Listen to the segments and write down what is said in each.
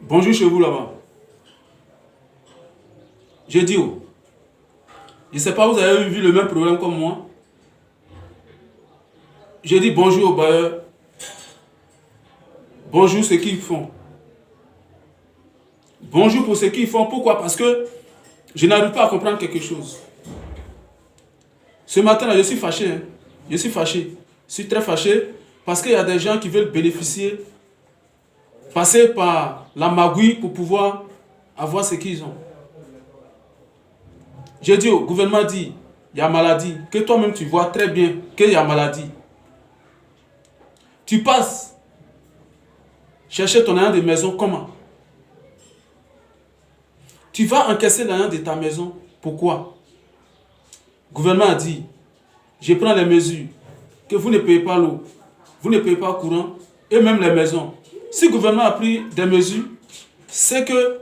Bonjour chez vous là-bas. J'ai dit, oh, je ne sais pas, vous avez vu le même problème comme moi. J'ai dit bonjour aux bailleurs. Bonjour ceux qui font. Bonjour pour ceux qui font. Pourquoi? Parce que je n'arrive pas à comprendre quelque chose. Ce matin là, je suis fâché. Hein. Je suis fâché. Je suis très fâché parce qu'il y a des gens qui veulent bénéficier, passer par la magouille pour pouvoir avoir ce qu'ils ont. J'ai dit au gouvernement, dit, il y a maladie, que toi-même tu vois très bien qu'il y a maladie. Tu passes chercher ton argent de maison, comment? Tu vas encaisser l'argent de ta maison, pourquoi? Le gouvernement a dit, je prends les mesures, que vous ne payez pas l'eau, vous ne payez pas le courant, et même les maisons. Si le gouvernement a pris des mesures, c'est que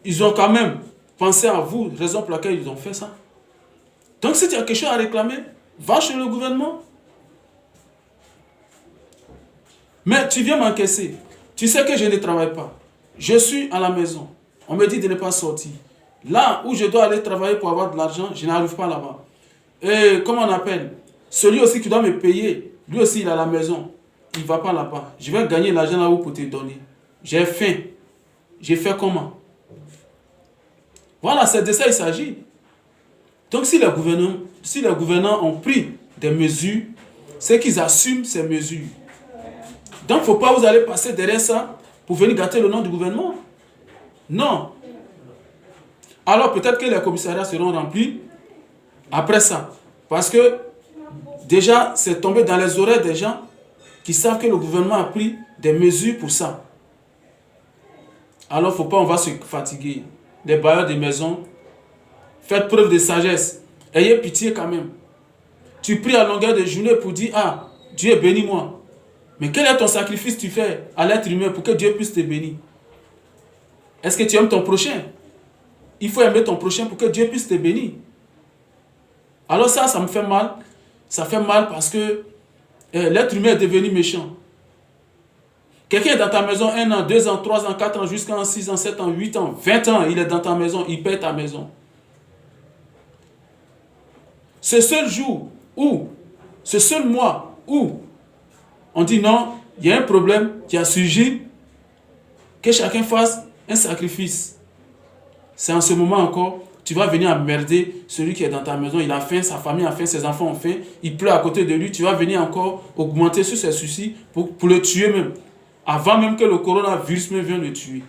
ils ont quand même pensé à vous, raison pour laquelle ils ont fait ça. Donc si tu as quelque chose à réclamer, va chez le gouvernement. Mais tu viens m'encaisser. Tu sais que je ne travaille pas. Je suis à la maison. On me dit de ne pas sortir. Là où je dois aller travailler pour avoir de l'argent, je n'arrive pas là-bas. Et comment on appelle? Celui aussi qui doit me payer, lui aussi il est à la maison. Il ne va pas là-bas. Je vais gagner l'argent là-haut pour te donner. J'ai faim. J'ai fait comment? Voilà, c'est de ça il s'agit. Donc si les gouvernants ont pris des mesures, c'est qu'ils assument ces mesures. Donc il ne faut pas vous aller passer derrière ça pour venir gâter le nom du gouvernement. Non. Alors peut-être que les commissariats seront remplis après ça. Parce que déjà c'est tombé dans les oreilles des gens qui savent que le gouvernement a pris des mesures pour ça. Alors il ne faut pas, on va se fatiguer. Les bailleurs de maison, faites preuve de sagesse. Ayez pitié quand même. Tu pries à longueur de journée pour dire, ah, Dieu bénis-moi. Mais quel est ton sacrifice que tu fais à l'être humain pour que Dieu puisse te bénir? Est-ce que tu aimes ton prochain? Il faut aimer ton prochain pour que Dieu puisse te bénir. Alors ça me fait mal. Ça fait mal parce que l'être humain est devenu méchant. Quelqu'un est dans ta maison 1 an, 2 ans, 3 ans, 4 ans, jusqu'à 6 ans, 7 ans, 8 ans, 20 ans, il est dans ta maison, il paie ta maison. Ce seul jour où, ce seul mois où on dit non, il y a un problème qui a surgi, que chacun fasse un sacrifice. C'est en ce moment encore, tu vas venir emmerder celui qui est dans ta maison, il a faim, sa famille a faim, ses enfants ont faim, il pleut à côté de lui, tu vas venir encore augmenter sur ses soucis pour le tuer même. Avant même que le coronavirus ne vienne le tuer.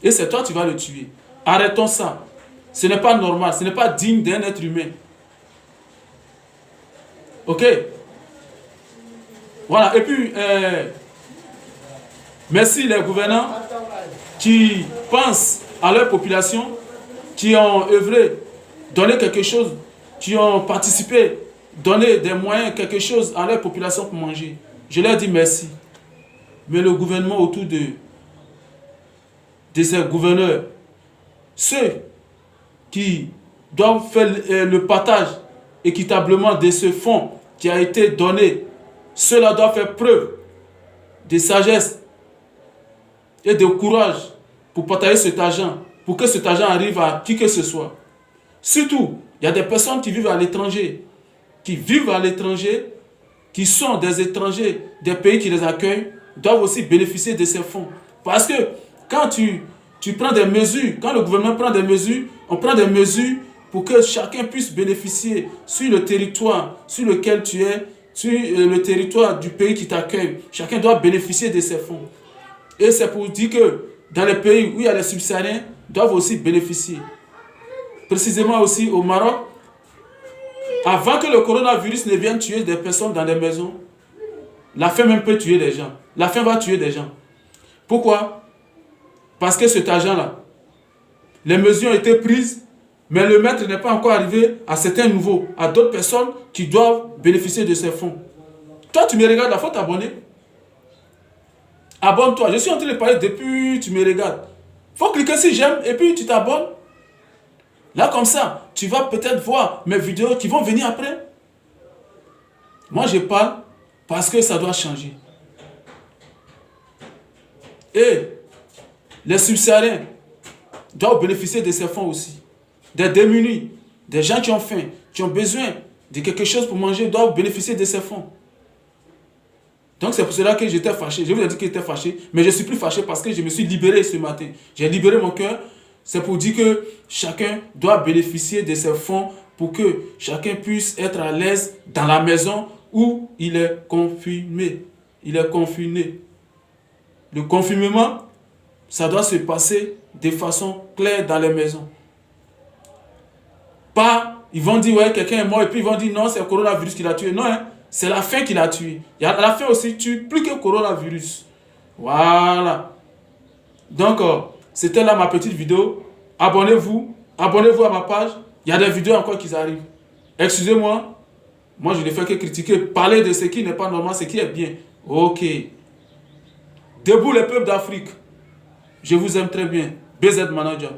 Et c'est toi qui vas le tuer. Arrêtons ça. Ce n'est pas normal, ce n'est pas digne d'un être humain. Ok? Voilà, et puis, merci les gouvernants qui pensent à leur population, qui ont œuvré, donné quelque chose, qui ont participé, donné des moyens, quelque chose à leur population pour manger. Je leur dis merci. Mais le gouvernement autour de ces gouverneurs, ceux qui doivent faire le partage équitablement de ce fonds qui a été donné, ceux-là doivent faire preuve de sagesse et de courage pour partager cet argent, pour que cet argent arrive à qui que ce soit. Surtout, il y a des personnes qui vivent à l'étranger, qui sont des étrangers, des pays qui les accueillent, doivent aussi bénéficier de ces fonds. Parce que quand tu prends des mesures, quand le gouvernement prend des mesures, on prend des mesures pour que chacun puisse bénéficier sur le territoire sur lequel tu es, sur le territoire du pays qui t'accueille. Chacun doit bénéficier de ces fonds. Et c'est pour dire que dans les pays où il y a les subsahariens, doivent aussi bénéficier. Précisément aussi au Maroc, avant que le coronavirus ne vienne tuer des personnes dans des maisons, la faim même peut tuer des gens. La faim va tuer des gens. Pourquoi? Parce que cet argent-là, les mesures ont été prises, mais le maître n'est pas encore arrivé à certains niveaux, à d'autres personnes qui doivent bénéficier de ces fonds. Toi, tu me regardes, il faut t'abonner. Abonne-toi. Je suis en train de parler depuis, tu me regardes. Il faut cliquer sur j'aime et puis tu t'abonnes. Là, comme ça, tu vas peut-être voir mes vidéos qui vont venir après. Moi, je parle parce que ça doit changer. Et les subsahariens doivent bénéficier de ces fonds aussi. Des démunis, des gens qui ont faim, qui ont besoin de quelque chose pour manger, doivent bénéficier de ces fonds. Donc c'est pour cela que j'étais fâché. Je vous ai dit que j'étais fâché, mais je ne suis plus fâché parce que je me suis libéré ce matin. J'ai libéré mon cœur. C'est pour dire que chacun doit bénéficier de ces fonds pour que chacun puisse être à l'aise dans la maison où il est confiné. Il est confiné. Le confinement, ça doit se passer de façon claire dans les maisons. Pas, ils vont dire, ouais, quelqu'un est mort, et puis ils vont dire, non, c'est le coronavirus qui l'a tué. Non, hein, c'est la faim qui l'a tué. La faim aussi tue plus que le coronavirus. Voilà. Donc, c'était là ma petite vidéo. Abonnez-vous. Abonnez-vous à ma page. Il y a des vidéos encore qui arrivent. Excusez-moi. Moi, je ne fais que critiquer. Parler de ce qui n'est pas normal, ce qui est bien. Ok. Debout les peuples d'Afrique. Je vous aime très bien. BZ Manager.